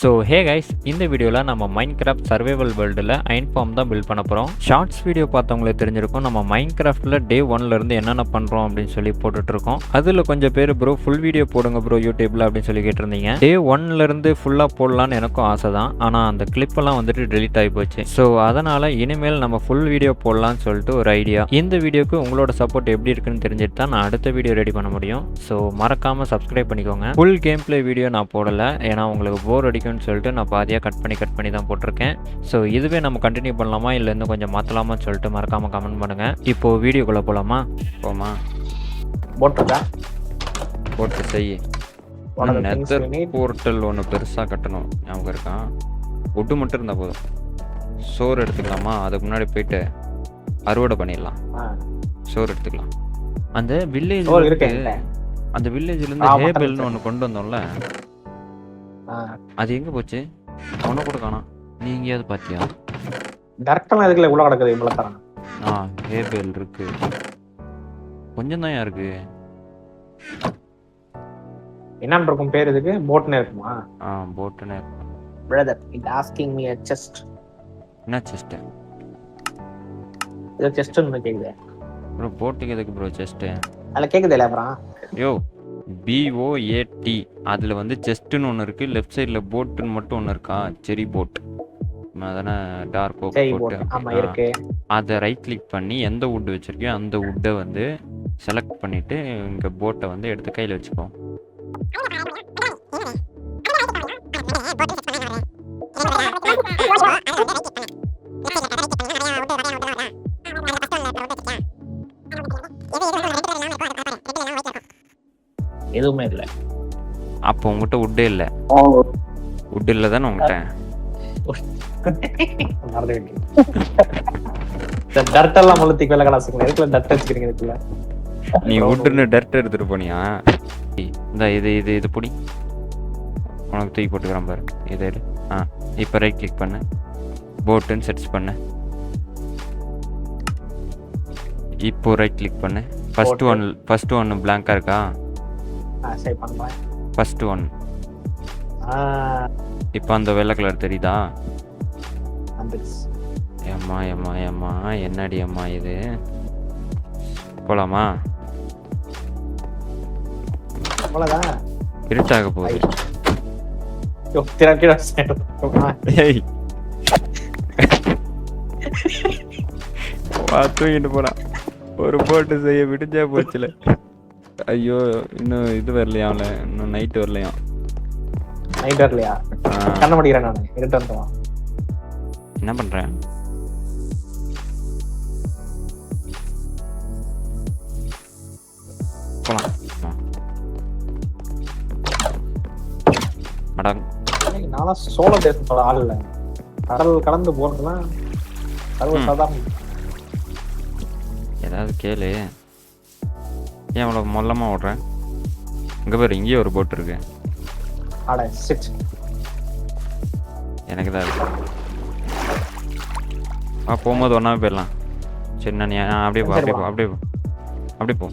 So hey guys, இந்த வீடியோவில் நம்ம மைன்கிராஃப்ட் சர்வைவல் வேர்ல்டில் அயன் ஃபார்ம் தான் பில்ட் பண்ண போகிறோம். ஷார்ட்ஸ் வீடியோ பார்த்தவங்களுக்கு தெரிஞ்சிருக்கும், நம்ம மைன்கிராஃப்டில் டே 1லேருந்து என்னென்ன பண்ணுறோம் அப்படின்னு சொல்லி போட்டுட்ருக்கோம். அதில் கொஞ்சம் பேர் ப்ரோ ஃபுல் வீடியோ போடுங்க ப்ரோ யூடியூப்பில் அப்படின்னு சொல்லி கேட்டிருந்தீங்க. டே 1லேருந்து ஃபுல்லாக போடலான்னு எனக்கும் ஆசை தான், ஆனால் அந்த கிளிப்பெல்லாம் வந்துட்டு டெலிட் ஆகி போச்சு. ஸோ அதனால் இனிமேல் நம்ம ஃபுல் வீடியோ போடலான்னு சொல்லிட்டு ஒரு ஐடியா. இந்த வீடியோக்கு உங்களோட சப்போர்ட் எப்படி இருக்குன்னு தெரிஞ்சுட்டு தான் நான் அடுத்த வீடியோ ரெடி பண்ண முடியும். ஸோ மறக்காமல் சப்ஸ்கிரைப் பண்ணிக்கோங்க. ஃபுல் கேம் பிளே வீடியோ நான் போடலை, ஏன்னா உங்களுக்கு போர் அடிக்கும்னு சொல்லிட்டு நான் பாதியாக கட் பண்ணி தான் போட்டிருக்கேன். ஸோ இதுவே நம்ம கண்டினியூ பண்ணலாமா இல்லை இன்னும் கொஞ்சம் மாற்றலாமான்னு சொல்லிட்டு மறக்காமல் கமெண்ட் பண்ணுங்கள். இப்போது வீடியோக்குள்ளே போகலாமா? போமா போட்டு செய்ய நெதர் போர்ட்டல் ஒன்று பெருசாக கட்டணும். ஞாபகம் இருக்கான்? ஒட்டு மட்டும் இருந்தால் போதும். சோறு எடுத்துக்கலாமா? அதுக்கு முன்னாடி போயிட்டு அறுவடை பண்ணிடலாம். சோறு எடுத்துக்கலாம். அந்த வில்லேஜ் அந்த வில்லேஜ்லேருந்து ஹேபெல்னு ஒன்று கொண்டு வந்தோம்ல, அது எங்கே போச்சு? ஒன்றை கூட காணோம். நீ எங்கேயாவது பார்த்தியா? டேரக்டாக இதுக்குள்ள உள்ள கிடக்குது இவ்வளோ தரேன். ஹேபெல் இருக்கு, கொஞ்சம் தான் இருக்கு. என்னன்னு இருக்கும் பேர் இதுக்கு? போட்னே இருக்குமா? போட்னே இருக்கும். Brother it asking me a chest. என்ன செஸ்ட்? இது செஸ்ட்னு கேக்குது ப்ரோ. போட்டுக்கு எதுக்கு ப்ரோ செஸ்ட்? அதுல கேக்குது இல்ல அப்புறம் யோ BOAT அதில் வந்து செஸ்ட்டுன்னு ஒன்று இருக்குது. லெஃப்ட் சைடில் போட்டுன்னு மட்டும் ஒன்று இருக்கா? செரி போட், அதானே டார்க் ஓக் போட்டு. ஆமாம் இருக்கு. அதை ரைட் கிளிக் பண்ணி எந்த வுட் வச்சுருக்கியோ அந்த வுட்டை வந்து செலக்ட் பண்ணிவிட்டு இங்கே போட்டை வந்து எடுத்து கையில் வச்சுக்கோ. எதுவுமே இல்லை. அப்போ உங்ககிட்ட வுட்டே இல்லை. வுட் இல்லை தானே உங்ககிட்ட? டர்ட்டெல்லாம் முழுத்தி வேலை கலாசுங்க. இதுக்குள்ள டர்ட் வச்சுக்கிறீங்க. இதுக்குள்ள நீ வுட்டுன்னு டர்ட் எடுத்துட்டு போனியா? இந்த இது புடி, உனக்கு தூக்கி போட்டுக்கிறான் பாரு. இதை எடு. இப்போ ரைட் கிளிக் பண்ணு, போட்டுன்னு சர்ச் பண்ணு. இப்போ ரைட் கிளிக் பண்ணு. ஃபர்ஸ்ட் ஒன் பிளாங்கா இருக்கா? சரி பண்ணலாம். First one. இப்போ அந்த வெள்ளை கலர் தெரியுதா? ஏம்மா என்னடி அம்மா இது? போலாமா? அவ்வளோதான். இருட்டாக போகுது. தூங்கிட்டு போறான். ஒரு போட்டு செய்ய விடுஞ்சா போச்சுல. ஐயோ, இன்னும் இது வரலையா? இன்னும் நைட்டு வரலையா? நைட் வரலையா? கண்ண மாட்டேங்கிறேன் நான். இருட்டு வந்துடுவான். என்ன பண்றேன்? போலாம். நான்லாம் சோழ தேசத்தோட ஆள் இல்லை. கடல் கடந்து போறதுலாம் சாதாரண. ஏதாவது கேளு. ஏன் அவ்வளோ மொல்லமாக ஓடுறேன்? இங்கே பேர் இங்கேயே ஒரு போட் இருக்கு. எனக்கு தான் இருக்கு. போகும்போது ஒன்றாவே போயிடலாம். சரி, நான் அப்படியே போ அப்படியே போ அப்படியே போ அப்படியே போ.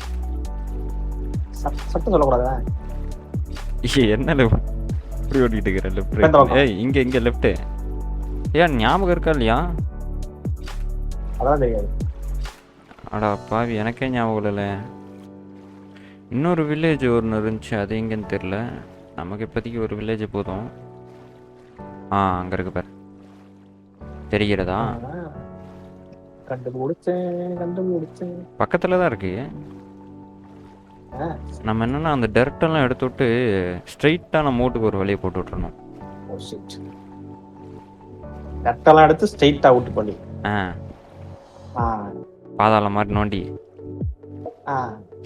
சட்டம் சொல்லக்கூடாதா? என்ன இப்படி ஓட்டிகிட்டு இருக்கிறேன்? லெஃப்ட். ஏய் இங்கே லெஃப்ட்டு. ஏன் ஞாபகம் இருக்கா இல்லையா? அதான் தெரியாது. அடா பாவி, எனக்கே ஞாபகம் இல்லை. இன்னொரு வில்லேஜ் ஒன்று இருந்துச்சு, அது எங்கேன்னு தெரில. நமக்கு இப்போதைக்கு ஒரு வில்லேஜ் போதும். அங்கே இருக்கு பாரு, தெரிகிறதா? கண்டுபிடிச்சேன். பக்கத்தில் தான் இருக்கு. நம்ம என்னன்னா அந்த டெரக்டெல்லாம் எடுத்து விட்டு ஸ்ட்ரைட்டாக நம்ம வீட்டுக்கு ஒரு வழியை போட்டு விட்டுறணும். டெரக்டெல்லாம் எடுத்து ஸ்ட்ரைட்டாக விட்டு பண்ணி பாதாள மாதிரி நோண்டி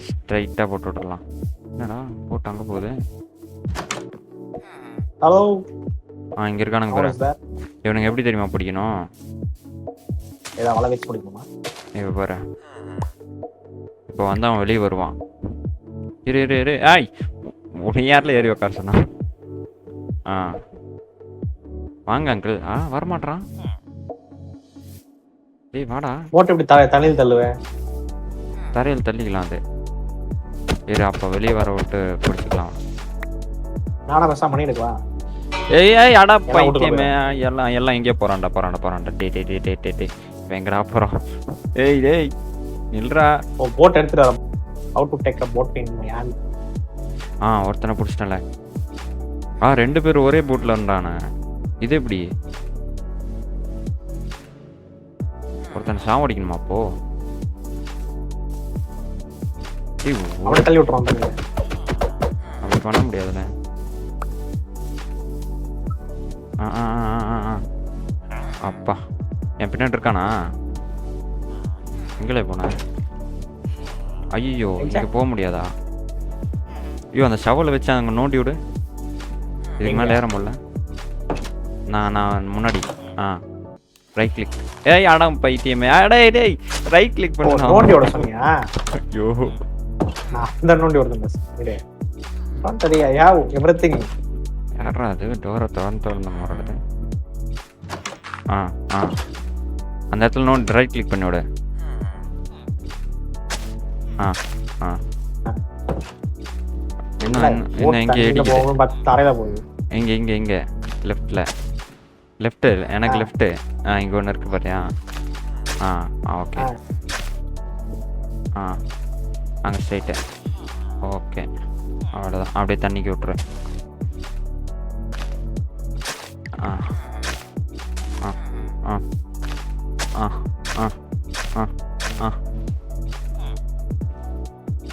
ஸ்ட்ரைட்டாக போட்டு விட்டுறலாம். என்னடா போட்டு அங்கே போகுது? ஹலோ. இங்கே இருக்கானுங்க பாரு. இவனுங்க எப்படி தெரியுமா பிடிக்கணும்? ஏதாவது வலை வச்சு பிடிக்குமா? இப்போ பாரு, இப்போ வந்து அவன் வெளியே வருவான். இரு ஆய், ஒரு யாரில் ஏறி உட்கார சொன்னா? வாங்க அங்கிள். வரமாட்டான். டேய் வாடா. போட்டு இப்படி தண்ணியில் தள்ளுவேன். தரையில் தள்ளிக்கலாம். அது இரு, அப்போ வெளியே வர விட்டு பிடிச்சிக்கலாம். நானா பெருசாக பண்ணி எடுக்கலாம். ஏய் அடா எல்லாம் விட்டு பைத்தியமே எல்லாம் எங்கே போறான்டா டே எங்கடா போறோம் டேய் நில்றா போட் எடுத்துட்டு வர how to take a boat in my hand. ஒருத்தனை பிடிச்சிட்டல. 2 பேர் ஒரே போட்ல இருந்தானே. இது எப்படி ஒருத்தனை சாவடிக்கணுமா அப்போ? அவனை தள்ளி விட்டுருவான் தம்பி. அப்படி பண்ண முடியாதுல்ல. அப்பா என் பின்னாடி இருக்கானா? எங்களே போன? ஐயோ இங்க போக முடியாதா? ஐயோ அந்த ஷவலை வச்சு அங்கே நோண்டி விடு. இதுக்கு மேலே ஏற முடியல. நான் முன்னாடி ரைட் கிளிக். அடம் பைத்தியமே டேய் ரைட் கிளிக் பண்ணு. நோண்டி விட சொன்னியா? ஐயோ நான் அந்த நோண்டி விடுறேன் பஸ். இரு டோன்ட் ஐ ஹேவ் எவ்ரிதிங். யாரா அது டோரை திறந்து மாறுது? அந்த இடத்துல நோண்டி ரைட் கிளிக் பண்ணி விடு. என்ன எங்கே இடிக்குது? தரையில போகுது. எங்க லெஃப்ட் எனக்கு லெஃப்ட். இங்க ஒன்று இருக்கு பாத்தியா? ஓகே அங்கே ஸ்ட்ரைட்டு. ஓகே அவ்வளோதான். அப்படியே தண்ணிக்கு விட்டுரு.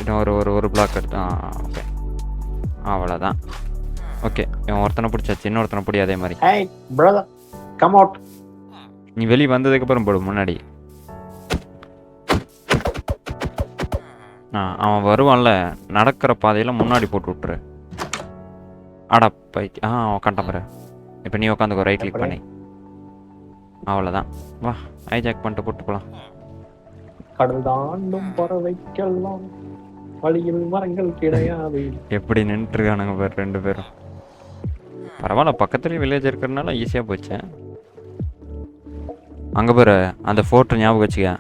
இன்னும் ஒரு பிளாக் எடுத்து. ஓகே அவ்வளோதான். ஓகே இவன் ஒருத்தனை பிடிச்சாச்சு. இன்னொருத்தனை பிடி அதே மாதிரி. ஏய் பிரதர் கம் அவுட். நீ வெளியே வந்ததுக்கப்புறம் போடு முன்னாடி. அவன் வருவான்ல நடக்கிற பாதையில் முன்னாடி போட்டு விட்டுரு. அடா பைத்தி. உக்காண்டான் பாரு. இப்போ நீ உட்காந்துக்கோ ரைட் கிளிக் பண்ணி. அவ்வளோதான். வா ஹைஜாக் பண்ணிட்டு போட்டு போகலாம். கடல் தாண்டும் பறவைக்கெல்லாம் வழியில் மரங்கள் கிடையாது. எப்படி நின்றுருக்கானுங்க பாரு 2 பேரும். பரவாயில்ல பக்கத்துலேயே வில்லேஜ் இருக்கிறதுனால ஈஸியாக போச்சு. அங்கே பாரு அந்த ஃபோர்ட்டு ஞாபகம் வச்சுக்க.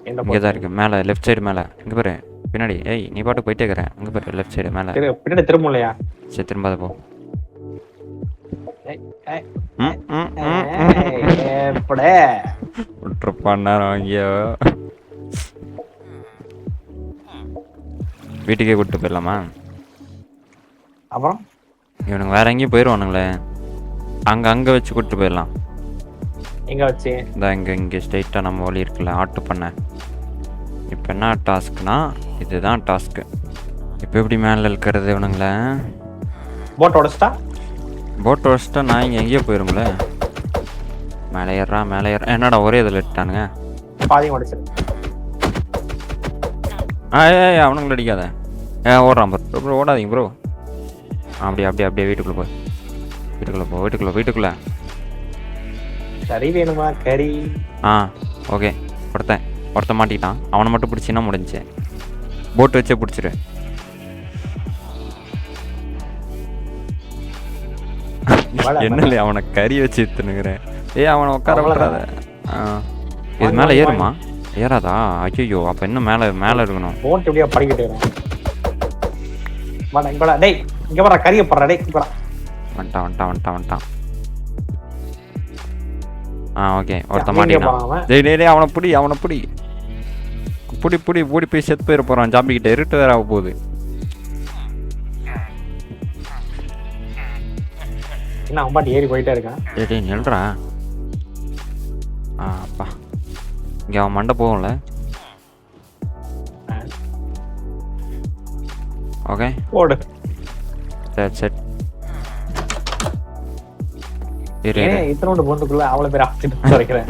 இங்கே தான் இருக்கு மேலே லெஃப்ட் சைடு மேலே. இங்கே பாரு பின்னாடி. நீ பாட்டு போயிட்டே இருக்கிற. அங்கே பாரு லெஃப்ட் சைடு மேலே. பின்னாடி திரும்பலையா? சரி திரும்பாத போ. ஐயோ வீட்டுக்கே கூப்பிட்டு போயிடலாமா? அப்புறம் இவனுங்க வேற எங்கேயும் போயிடுவானுங்களே. அங்கே வச்சு கூப்பிட்டு போயிடலாம். எங்க வச்சு? இங்கே ஸ்ட்ரைட்டாக நம்ம வழி இருக்குல்ல ஆட்டு பண்ண. இப்போ என்ன டாஸ்க்னா இதுதான் டாஸ்க்கு. இப்போ எப்படி மேலே இருக்கிறது இவனுங்களே? போட் உடச்சிட்டா நான் இங்கே எங்கேயோ போயிருங்களே. மேலே ஏறா என்னடா ஒரே இதில் இட்டானுங்க. பாதியும் உடச்சிரு. அவனுங்களை அடிக்காத. ஓடுறான் ப்ரோ ஓடாதீங்க ப்ரோ. அப்படியே வீட்டுக்குள்ளே கறி வேணுமா? கறி. ஓகே ஒருத்த மாட்டிக்கிட்டான். அவனை மட்டும் பிடிச்சின்னா முடிஞ்சு. போட்டு வச்சே பிடிச்சிரு. என்னல அவனை கறி வச்சு இத்துனுங்கிறேன். அவனை உட்கார விட்டுறாத. இது மேலே ஏறுமா? ஏறாதா? ஐயோ அப்போ இன்னும் மேலே இருக்கணும். போட் எப்படியா படிக்கிட்டு டேய் இங்கே வர கறியை போடுறா. டேய் வந்துட்டான். ஓகே ஒருத்த மாட்டிக்கிட்டான். டேய் அவனை பிடி போய் செத்து போயிட போகிறான். ஜாம்பிக்கிட்ட இருட்டு வேற ஆக போகுது. என்ன அவன் பாட்டு ஏறி போயிட்டே இருக்கான். டேய் நில்றா. அப்பா இங்கே அவன் மண்டை போகும்ல. ஓகே போடு. சரி இத்தனோட பொண்ணுக்குள்ள அவ்வளவு பேர் ஆப்ஷன் வரைக்கிறேன்.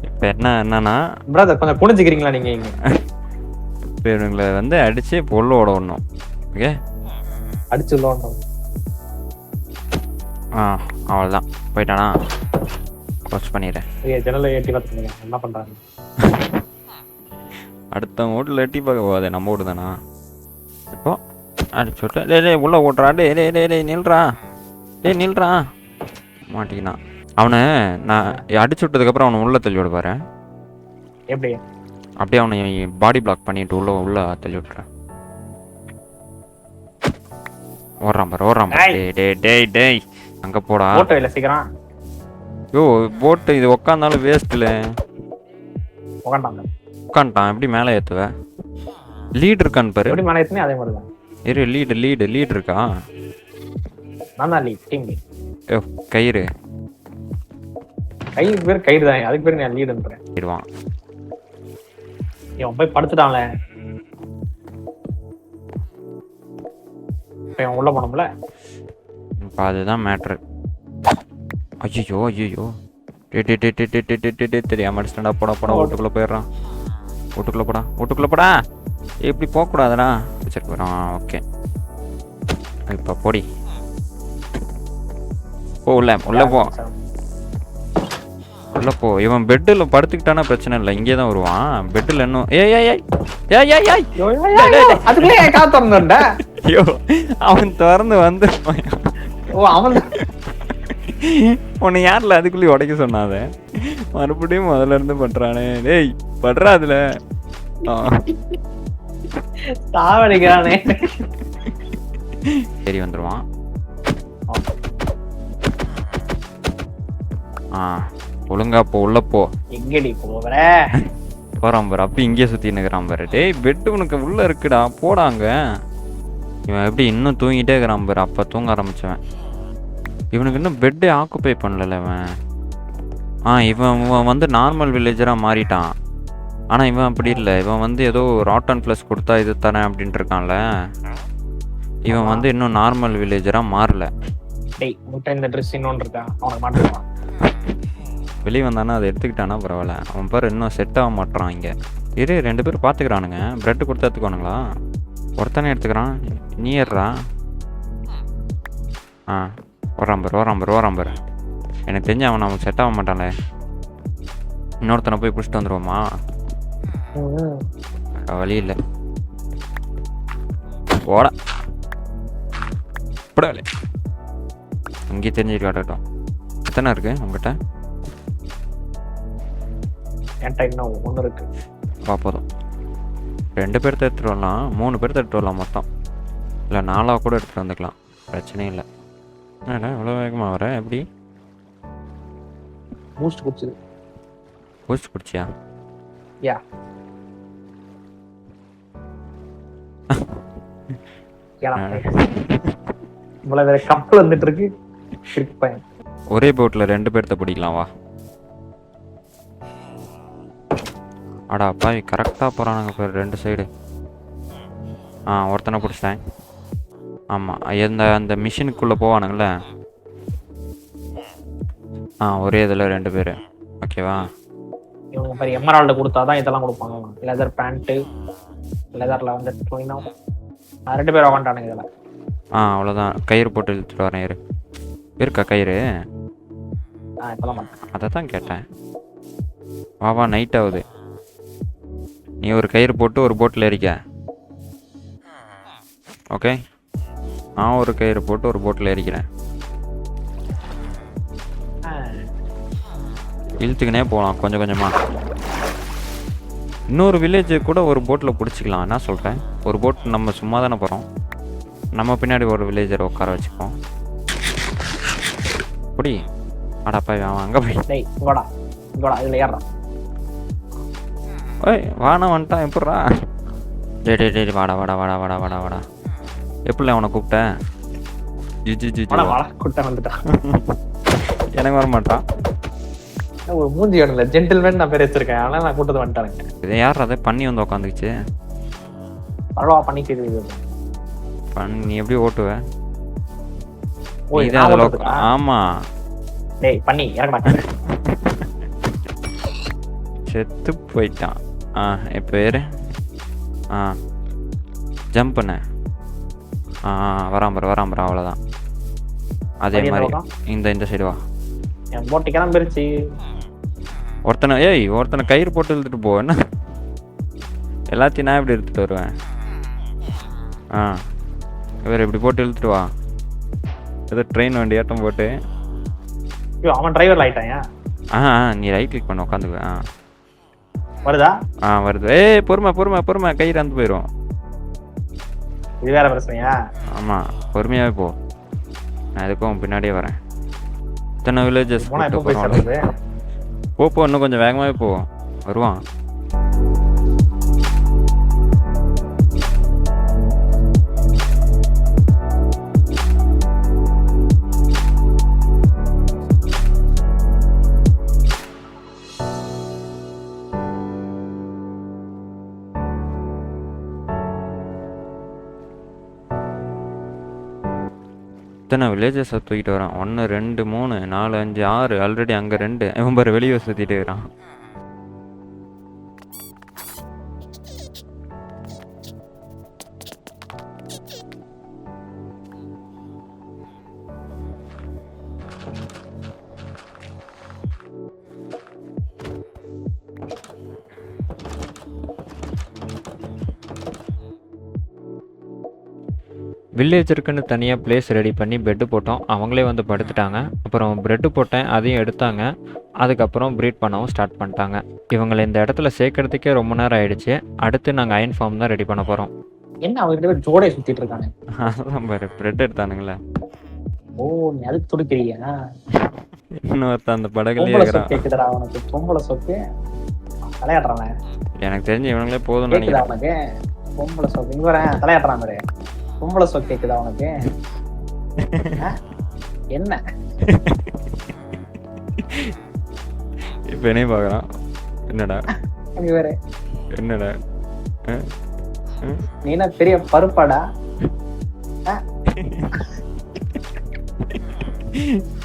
இப்போ என்னன்னா பிரதர் கொஞ்சம் குனிஞ்சுக்கிறீங்களா நீங்க? இப்போ இவங்களை வந்து அடிச்சு பொருள் ஓட விடணும். ஓகே அடிச்சு விடணும். அவ்வளோதான் போயிட்டானா? க்ளோஸ் பண்ணிடுறேன். ஜன்னலை எட்டி பார்த்துங்க என்ன பண்றாங்க. அடுத்த வீட்டில் எட்டி பார்க்க போகாது. நம்ம வீடு தானா? இப்போ அடிச்சு விட்டு டேய் உள்ள ஓட்டுறா. டேய் நில்றா. மாட்டிக்கினான். அவனை நான் அடிச்சு விட்டதுக்கப்புறம் அவனை உள்ள தள்ளி விடுப்பாரு. எப்படி? அப்படியே அவனை பாடி பிளாக் பண்ணிட்டு உள்ள தள்ளி விட்டுறேன். ஓடுறான் பாரு டேய் அங்கே போடா. போட்டோ இல்லை சீக்கிரம் யோ போட்டு இது உக்காந்தாலும் வேஸ்ட்டில் உட்காண்டாங்க. உட்காந்துட்டான். எப்படி மேலே ஏற்றுவ? லீட் இருக்கான்னு பாரு. எப்படி மேலே ஏற்றுனே அதே மாதிரி தான். இரு லீட் இருக்கா? நான் தான் லீட், டீம் லீட். யோ கயிறு பேர் கயிறு தான், அதுக்கு பேர் நான் லீடுன்றேன். இடுவான். இவன் போய் படுத்துட்டான்ல, இவன் உள்ள போனோம்ல. இப்போ அதுதான் மேட்ரு. ஐயோ தெரியாம அடிச்சிட்டா. போடா வீட்டுக்குள்ளே போயிடுறான். வீட்டுக்குள்ளே போடா. எப்படி போகக்கூடாதுடா. சரி போயிடும். ஓகே இப்போ போடி போ உள்ள போ. இவன் பெட்டில் படுத்துக்கிட்டானா பிரச்சனை இல்லை, இங்கே தான் வருவான். பெட்டில் இன்னும் அதுக்குள்ளே காத்து திறந்துட்டா. ஐயோ அவன் திறந்து வந்து அவன் உன்னை யாரில் அதுக்குள்ளேயே உடைக்க சொன்னாத? மறுபடியும் முதல்ல இருந்து பண்றானே. டேய் படுறா அதுல. சாவடிக்கிறானே. சரி வந்துருவான். ஒழுங்கா போ, உள்ள போ. எங்கடி போற? போறான் பாரு. அப்படி இங்கேயே சுத்தி நிற்கிறான் பாரு. டேய் பெட்டு உனக்கு உள்ள இருக்குடா, போடாங்க. இவன் எப்படி இன்னும் தூங்கிட்டே இருக்கிறான் பாரு. அப்ப தூங்க ஆரம்பிச்சவன். இவனுக்கு இன்னும் பெட்டே ஆக்குப்பை பண்ணல இவன். இவன் வந்து நார்மல் வில்லேஜராக மாறிட்டான். ஆனால் இவன் அப்படி இல்லை. இவன் வந்து ஏதோ ராட்டன் ப்ளஸ் கொடுத்தா இது தரேன் அப்படின்ட்டு இருக்கான்ல. இவன் வந்து இன்னும் நார்மல் வில்லேஜராக மாறல. இந்த ட்ரெஸ் இன்னொன்று இருக்கான், அவனுக்கு மாட்டுவான். வெளியே வந்தானா அதை எடுத்துக்கிட்டானா பரவாயில்ல. அவன் பாரு இன்னும் செட் ஆக மாட்டான். இங்கே இரு 2 பேர் பார்த்துக்கிறானுங்க. ப்ரெட்டு கொடுத்து எடுத்துக்கோனுங்களா? ஒருத்தனே எடுத்துக்கிறான். நீ ஏறா. ஓராம்பர். எனக்கு தெரிஞ்சு அவன் நமக்கு செட் ஆக மாட்டான்ல. இன்னொருத்தனை போய் பிடிச்சிட்டு வந்துடுவோமா? வழி இல்லை. போடா அங்கேயே தெரிஞ்சுட்டு காட்டட்டும். எத்தனை இருக்கு உங்ககிட்ட? என்கிட்ட இன்னும் 1 இருக்கு. போதும். 2 பேர்த்த எடுத்துகிட்டு வரலாம், 3 பேர்த்த எடுத்துகிட்டு வரலாம் மொத்தம். இல்லை 4 கூட எடுத்துகிட்டு வந்துக்கலாம், பிரச்சனையும் இல்லை. இவ்வளோ வேகமாக வர எப்படி? பூஸ்ட் குடிச்சியா? யா. இவ்வளோ வேற கப்பல் வந்துட்டு இருக்கு. ஒரே போட்டில் 2 பேர்த்த பிடிக்கலாம் வா. அடா பாவி கரெக்டாக போகிறானுங்க பேர் 2 சைடு. ஒருத்தனை பிடிச்சிட்டேன். ஆமாம் அந்த மிஷினுக்குள்ளே போவானுங்கள. ஒரே இதில் 2 பேர். ஓகேவா? இவங்க பாரு எமரால்டு கொடுத்தாதான் இதெல்லாம் கொடுப்பாங்க. லெதர் பேண்ட்டு, லெதரில் வந்து 2 பேர் வாங்கிட்டானுங்க இதில். அவ்வளோதான். கயிறு போட்டு இழுத்துட்டு வரேன். இருக்கா கயிறு? இப்போதான் அதை தான் கேட்டேன். வா நைட் ஆகுது. நீ ஒரு கயிறு போட்டு ஒரு போட்டில் ஏறிக்க. ஓகே, நான் ஒரு கயிறு போட்டு ஒரு போட்டில் ஏறிக்கிறேன். இழுத்துக்கினே போகலாம் கொஞ்சம் கொஞ்சமாக. இன்னொரு வில்லேஜ் கூட ஒரு போட்டில் பிடிச்சிக்கலாம். என்ன சொல்கிறேன்? ஒரு போட் நம்ம சும்மா தானே போகிறோம். நம்ம பின்னாடி ஒரு வில்லேஜரை உட்கார வச்சுப்போம். அப்படி அடாப்பா அவன் அங்கே போய் இதில் ஏறான். ஓய் வாடா வந்துட்டான். எப்பட்றா? டேய் வாடா. எப்படி அவனை கூப்பிட்டேன்? எனக்கு வர மாட்டான். ஒரு மூஞ்சி வேணும்ல, ஜென்டில்மேன் நான் பேர் வச்சிருக்கேன். ஆனால் நான் கூட்டத்தை வந்துட்டானுங்க. இதை யார் அதை பண்ணி வந்து உட்காந்துக்குச்சு? பரவா பண்ணிக்கிறது. நீ எப்படி ஓட்டுவ? ஆமா டேய் பண்ணி இறங்க மாட்டேன். செத்து போயிட்டான். என் பேரு ஜம்ப் பண்ண. வராம்பர் அவ்வளோதான். அதே மாதிரி இந்த சைடு வா. என் போட்டு கிளம்பிருச்சு. ஒருத்தனை கயிறு போட்டு இழுத்துட்டு போ. என்ன எல்லாத்தையும் நான் எப்படி எடுத்துட்டு வருவேன்? இவர் இப்படி போட்டு இழுத்துட்டு வா. ஏதோ ட்ரெயின் வண்டி ஏட்டம் போட்டு. அவன் டிரைவர் ஆயிட்டான். நீ ரைட் கிளிக் பண்ண உட்காந்துக்குவ. வருதா? வருது. பொறுமை கயிறு அந்து போயிடும். இது வேற பிரச்சனையா? ஆமாம், பொறுமையாகவே போ. நான் எதுக்கும் பின்னாடியே வரேன். இத்தனை வில்லேஜஸ் போனா எப்போ போய் போகிறோம். சேர்றது? போ இன்னும் கொஞ்சம் வேகமாகவே போ, வருவான். இத்தனை வில்லேஜஸை தூக்கிட்டு வரான். 1 2 3 4 5 6. ஆல்ரெடி அங்கே 2. இவன் பாரு வெளியே சுற்றிட்டு இருக்கிறான். வில்லேஜருக்குன்னு தனியாக பிளேஸ் ரெடி பண்ணி பெட்டு போட்டோம். அவங்களே வந்து படுத்துட்டாங்க. அப்புறம் ப்ரெட்டு போட்டேன், அதையும் எடுத்தாங்க. அதுக்கப்புறம் ப்ரீட் பண்ணவும் ஸ்டார்ட் பண்ணிட்டாங்க. இவங்களை இந்த இடத்துல சேர்க்கறதுக்கே ரொம்ப நேரம் ஆயிடுச்சு. அடுத்து நாங்கள் அயன் ஃபார்ம் தான் ரெடி பண்ண போகிறோம். என்ன அவங்க 2 பேரும் ஜோடியை சுத்திட்டு இருக்காங்க? அதான் பாரு ப்ரெட் எடுத்தானுங்களே. ஓ, நீ அதுக்கு துடிக்கிறியா? இன்னொருத்த அந்த படகுலயே பொம்பளை இருக்கிறான். சொக்கு கேக்குதுடா அவனுக்கு. பொம்பளை சொக்கு தலையாட்டுறான். எனக்கு தெரிஞ்சு இவங்களே போதும்னு கேக்குதா நினைக்கிறேன். அவனுக்கு? பொம்பளை சொக்கு இங்க வரேன், தலையாட்டுறான் பாரு. பொம்பளை சொக்கு கேக்குதா அவனுக்கு? என்ன இப்போ என்ன பார்க்குறான்? என்னடா இங்க வேற என்னடா நீ என்ன பெரிய பருப்பாடா?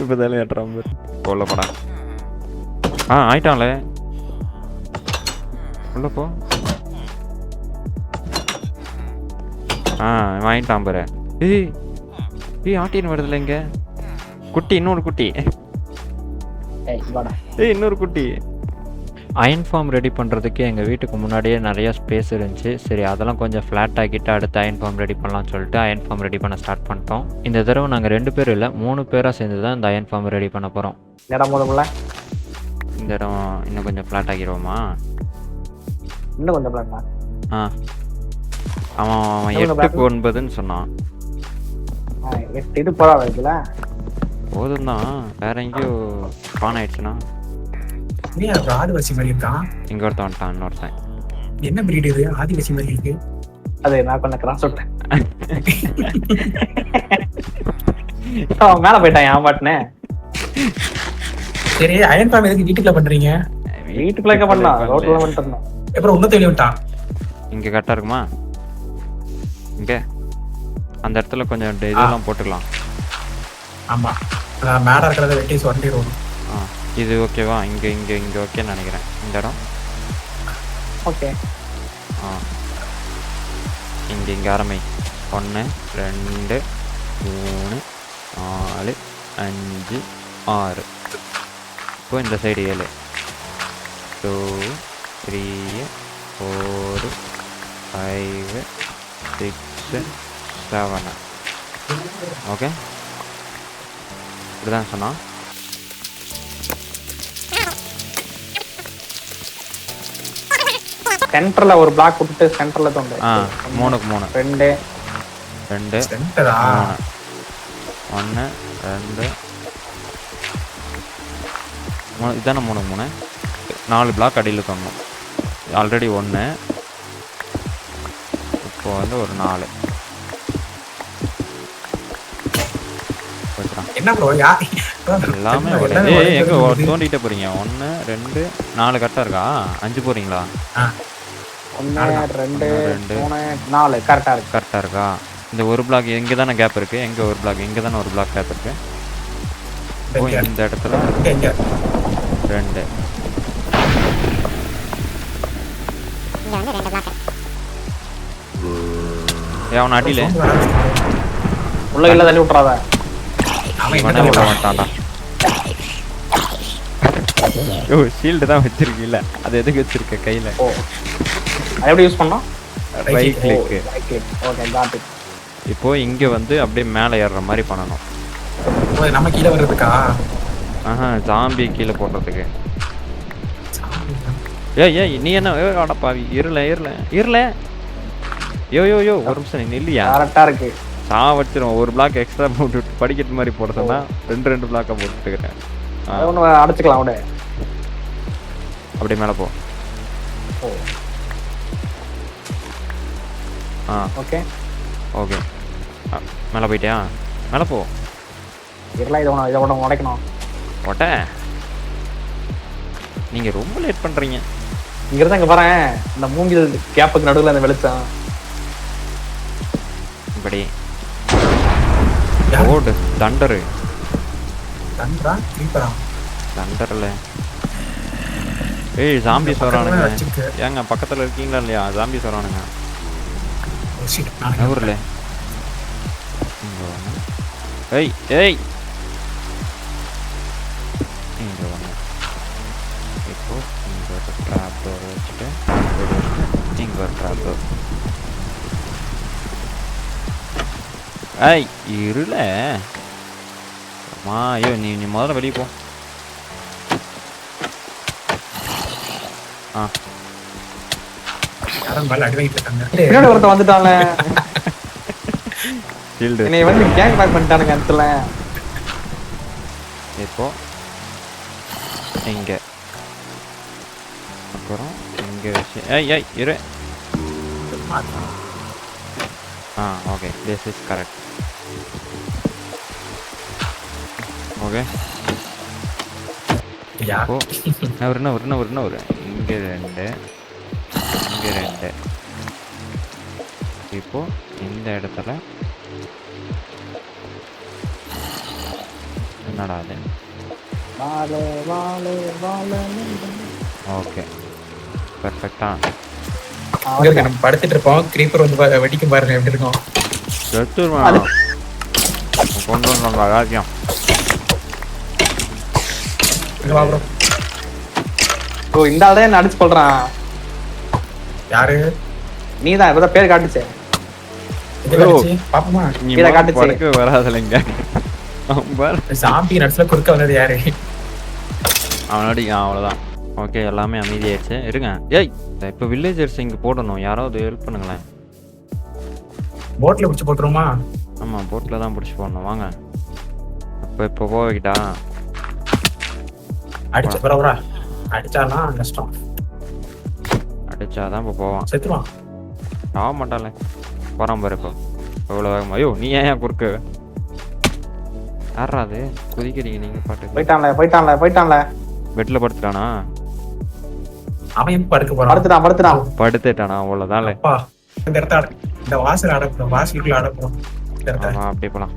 இப்போ தானே ஏட்டுறான் பாரு. உள்ள போடா. ஆயிட்டான்ல. உள்ள போ. வாங்கிட்டான் பாரு. ஏய் ஆட்டின்னு வருதுல்ல இங்க குட்டி. இன்னொரு குட்டி. இன்னொரு குட்டி. அயன் ஃபார்ம் ரெடி பண்ணுறதுக்கு எங்கள் வீட்டுக்கு முன்னாடியே நிறைய ஸ்பேஸ் இருந்துச்சு. சரி, அதெல்லாம் கொஞ்சம் ஃப்ளாட் ஆக்கிட்டு அடுத்து அயன் ஃபார்ம் ரெடி பண்ணலாம்னு சொல்லிட்டு அயன் ஃபார்ம் ரெடி பண்ண ஸ்டார்ட் பண்ணிட்டோம். இந்த தடவை நாங்கள் 2 பேர் இல்லை 3 பேராக சேர்ந்து தான் இந்த அயன் ஃபார்ம் ரெடி பண்ண போகிறோம். இடம் போதும்ல? இந்த இடம் இன்னும் கொஞ்சம் ஃப்ளாட் ஆக்கிடுவோமா? இன்னும் கொஞ்சம் பிளாட்டா? அவன் 8க்கு 9ன்னு சொன்னான். 8 இது போறா வைக்கல போதும் தான். வேற எங்கேயோ ஸ்பான் ஆயிடுச்சுன்னா. நீ ஆதிவாசி மாதிரி இருக்கான். இங்க ஒருத்தன் வந்துட்டான். இன்னொருத்தன் என்ன பிரீட் இது? ஆதிவாசி மாதிரி இருக்கு. அது நான் கொஞ்சம் கிராஸ் விட்டேன். அவன் மேல போயிட்டான் ஏன் பாட்டுனே. சரி, அயன் ஃபார்ம் எதுக்கு வீட்டுக்குள்ள பண்றீங்க? வீட்டுக்குள்ள இருக்க பண்ணலாம், ரோட்ல வந்துட்டு இருந்தோம். அப்புறம் உன்ன தெளிவு விட்டான். இங்க கரெக்டா இருக்குமா? இங்க அந்த இடத்துல கொஞ்சம் இதெல்லாம் போட்டுக்கலாம். ஆமா, மேடா இருக்கிறத வெட்டி சொரண்டிடுவோம். இது ஓகேவா? இங்க இங்க இங்க ஓகேன்னு நினைக்கிறேன். இந்த இடம் ஓகே. இங்க இங்க ஆரம்பி. 1 2 3 4 5 6. இப்போ இந்த சைடு 7 2 3 4 5 6 7. ஓகே, இப்படிதான் சொன்னா. சென்டர்ல ஒரு பிளாக் விட்டுட்டு சென்டர்ல தோண்டு. 3க்கு 3 2 2 சென்டரா? 1 2 3. இதானே 3க்கு 3. 4 பிளாக் அடியில் தோணும். ஆல்ரெடி 1. இப்போ வந்து ஒரு 4. என்ன ப்ரோ எல்லாமே எங்க தோண்டிட்டே போறீங்க? 1 2 4 கரெக்டா இருக்கா? 5 போறீங்களா? 1 2 3 4 கரெக்டா இருக்கு. கரெக்டா இருக்கா? இந்த ஒரு பிளாக் எங்க தானே கேப் இருக்கு? எங்க ஒரு பிளாக் இங்க தானே ஒரு பிளாக் கேப் இருக்கு. இந்த இடத்துல 2. அவன் அடியில உள்ள இல்ல தள்ளி விட்டுறாத. ஷீல்டு தான் வச்சிருக்கீல்ல, அது எதுக்கு வச்சிருக்க கையில? அதை எப்படி யூஸ் பண்ணோம்? Right click. Okay, got it. இப்போ இங்க வந்து அப்படியே மேலே ஏறுற மாதிரி பண்ணணும். நம்ம கீழே வர்றதுக்கா? ஜாம்பி கீழே போடுறதுக்கு. ஏய் நீ என்ன அடப்பாவி? இருல யோ ஒரு நிமிஷம் நீ இல்லையா கரெக்டா இருக்கு. வச்சிரும். ஒரு பிளாக் எக்ஸ்ட்ரா போட்டு படிக்கட்டு மாதிரி போட சொன்னா 2 பிளாக்கா போட்டுக்கிறேன். அது ஒண்ணு அடைச்சுக்கலாம் விட. அப்படியே மேலே போ. ஓ ஓகே ஓகே மேலே போயிட்டியா? மேலே போ. இதெல்லாம் இதை விட உடைக்கணும். ஓட்ட நீங்கள் ரொம்ப லேட் பண்ணுறீங்க. இங்கிருந்து அங்கே பாறேன், இந்த மூங்கில் கேப்புக்கு நடுவில் அந்த வெளிச்சம். இப்படி ஓடு தண்டரு தண்டரில். ஏய் ஜாம்பிஸ் வரானுங்க. ஏங்க பக்கத்தில் இருக்கீங்களா இல்லையா? ஜாம்பிஸ் வரானுங்க ஊரில். ஏய் ஏய் இங்கே வாங்க. இப்போ இங்கே ஒரு ட்ராப் டோர் வச்சுட்டு இங்கே ஒரு ட்ராப் டோர். ஏய் இருல ஐயோ நீ முதல்ல வெளியே போ. பின்னாடி ஒருத்த வந்துட்டான்ல. என்னை வந்து கேங் பேக் பண்ணிட்டானுங்க இடத்துல. இப்போ இங்க அப்புறம் இங்க வச்சு ஏய் இரு. Okay this is correct. Okay இப்போ ஒரு இங்கே 2 இங்கே 2. இப்போ இந்த இடத்துல என்னடா அது? ஓகே பெர்ஃபெக்ட்டா நம்ம படுத்துட்டு இருப்போம். கிரீப்பர் வந்து வெடிக்கும் பாருங்க எப்படி இருக்கும். கொண்டு வந்தாங்க ராஜ்யம். ஓ இந்த ஆள் தான் என்ன அடிச்சு சொல்றான். யாரு? நீதான் இப்பதான் பேர் காட்டுச்சே. பாப்போமா? இத காட்டுச்சே. வராதலைங்க. சாம்பி நட்ஸ்ல குறுக்க வந்தது யாரு? அவனோட அவ்வளோதான். ஓகே எல்லாமே அமைதியாயிடுச்சு. இருங்க. ஏய் இப்போ வில்லேஜர்ஸ் இங்கே போடணும். யாராவது ஹெல்ப் பண்ணுங்களேன். போட்ல பிடிச்சி போட்டுருமா? ஆமாம் போட்டில் தான் பிடிச்சி போடணும். வாங்க இப்போ போகிட்டா அடிச்ச பரவரா அடிச்சாலாம் கஷ்டம். அடிச்சாதான் இப்போ போவான். செத்துருவான். ஆக மாட்டாளே போகிறான் பாரு. இப்போ எவ்வளோ வேகமா? ஐயோ நீ ஏன் குறுக்கு? யாரா அது குதிக்கிறீங்க நீங்கள் பாட்டு? போயிட்டான்ல. பெட்டில் படுத்துட்டானா? அவன் படுக்க போறான். படுத்துட்டானா? அவ்வளோதான். இந்த இடத்த இந்த வாசல் அடப்போம். வாசலுக்குள்ள அடப்போம். அப்படியே போகலாம்.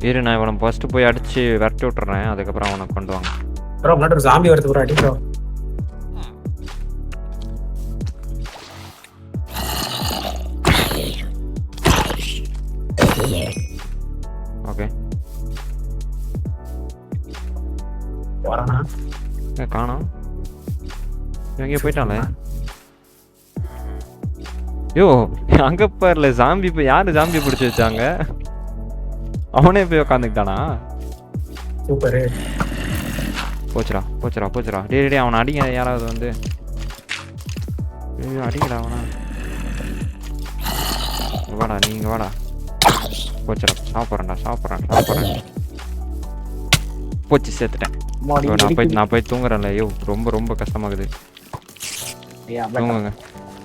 இரு நான் இவனை ஃபர்ஸ்ட் போய் அடிச்சு விரட்டி விட்டுறேன். அதுக்கப்புறம் அவனை கொண்டு வாங்க. ப்ரோ முன்னாடி ஒரு ஜாம்பி வருது ப்ரோ. அடி ப்ரோ. ஓகே வரானா? காணோம். எங்கே போயிட்டானே? யோ அங்க பாருல ஜாம்பி. இப்போ யாரு ஜாம்பி பிடிச்சி வச்சாங்க? அவனே போய் உட்காந்துக்கிட்டானா? சூப்பர். போச்சுடா. டே அவனை அடிங்க. யாராவது வந்து அடிங்கடா அவனா. வாடா நீங்க வாடா. போச்சுடா. சாப்பிட்றேன். போச்சு சேர்த்துட்டேன். நான் போய் தூங்குறேன்ல. ஐயோ ரொம்ப கஷ்டமாகுது. தூங்குங்க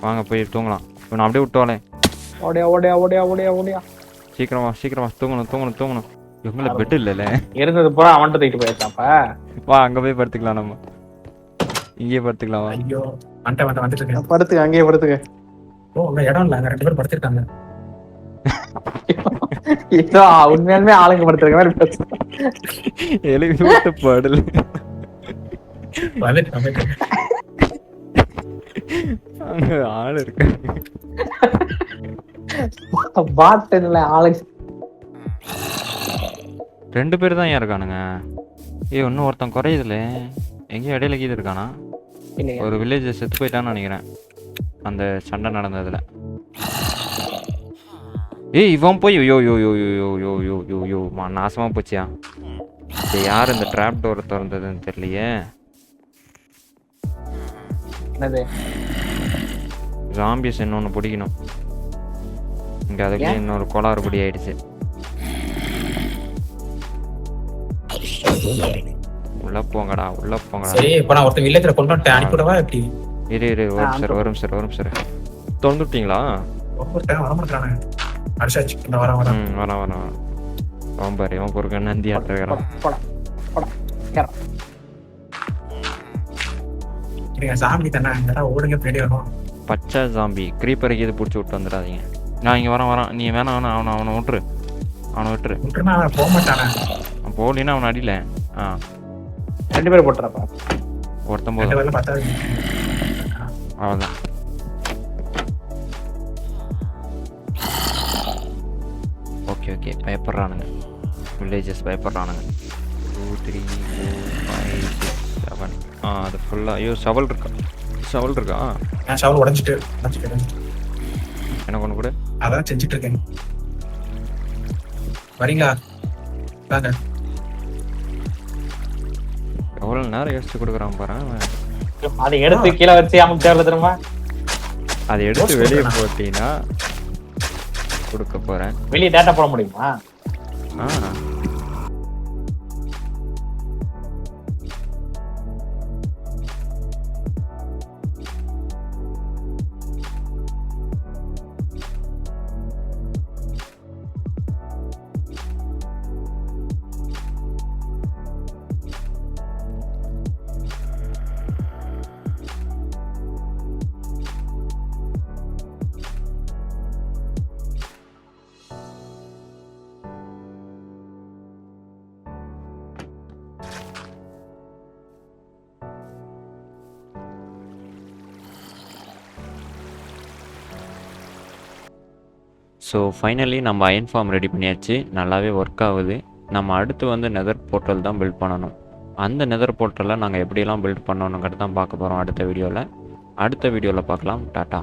வாங்க போய் தூங்கலாம். இவனை அப்படியே விட்டோலே. ஓடியா. சீக்கிரமா தூங்கணும். இவங்கள பெட் இல்லைல்ல. இருந்தது பூரா அவன்கிட்ட தூக்கிட்டு போயிருக்காப்ப. வா அங்க போய் படுத்துக்கலாம். நம்ம இங்கே படுத்துக்கலாம். ஐயோ வந்துட்டு இருக்கேன். படுத்துக்க, அங்கேயே படுத்துக்க. ஓ அங்க இடம் இல்ல. அங்க 2 பேர் படுத்திருக்காங்க. இதோ உண்மையாலுமே ஆளுங்க படுத்திருக்க மாதிரி படல. அங்க ஆள் இருக்கு. பாட்டுல ஆளுங்க 2 பேர் தான் இருக்கானுங்க. இன்னும் ஒருத்தன் குறையுதுல. எங்கேயும் இடையில கீது இருக்கானா? ஒரு வில்லேஜ் செத்து போயிட்டான்னு நினைக்கிறேன் அந்த சண்டை நடந்ததுல. இவன் போய் யோ நாசமா போச்சியா. யார் இந்த ட்ராப் டோர் திறந்ததுன்னு தெரியலையே. ஜாம்பிஸ் இன்னொன்னு பிடிக்கணும். இங்கே அதுக்கு இன்னொரு கோளாறுபடி ஆயிடுச்சு. உள்ள போங்கடா உள்ள போங்கடா. சரி இப்ப நான் ஒருத்தன் வில்லேஜ்ல கொண்டு வந்துட்டேன், அனுப்பிவிடவா எப்படி? இரு வரும் சார். திறந்துட்டீங்களா? ஒருத்தன் வரமாட்டானே, அடிச்சாச்சு. இந்த வரேன். வரேன். அவன் பாரு அவன் பொறுக்க நந்தி ஆட்டுறான். சாமி தானே, ஓடுங்க பின்னாடி வரும். பச்சை ஜாம்பி கிரீப்பருக்கு இது பிடிச்சி விட்டு வந்துடாதீங்க. நான் இங்கே வரேன். நீ வேணாம் அவனை விட்டுரு. அவன் போக மாட்டானே. போகலின்னா அவனை அடியில. 2 பேர் போட்டுறப்பா. ஒருத்தன் போதும். அவ்வளோதான். ஓகே பயப்படுறானுங்க. வில்லேஜஸ் பயப்படுறானுங்க. 2 3 4 5 6 7. அது ஃபுல்லாக. ஐயோ ஷவல் இருக்கா? ஷவல் உடஞ்சிட்டு எனக்கு ஒன்று கூட. அதான் செஞ்சுட்டு இருக்கேன். வரீங்களா? வாங்க. எவ்வளோ நேரம் யோசிச்சு கொடுக்குறான் பாரு. அதை எடுத்து கீழே வச்சு அமைச்சர்ல திரும்ப அதை எடுத்து வெளியே போட்டீங்கன்னா கொடுக்க போறேன். வெளியே டேட்டா போட முடியுமா? ஸோ ஃபைனலி நம்ம அயன் ஃபார்ம் ரெடி பண்ணியாச்சு. நல்லாவே ஒர்க் ஆகுது. நம்ம அடுத்து வந்து நெதர் போர்ட்டல் தான் பில்ட் பண்ணணும். அந்த நெதர் போர்ட்டலை நாங்கள் எப்படியெல்லாம் பில்ட் பண்ணணுங்கிறது தான் பார்க்க போகிறோம் அடுத்த வீடியோவில் பார்க்கலாம். டாட்டா.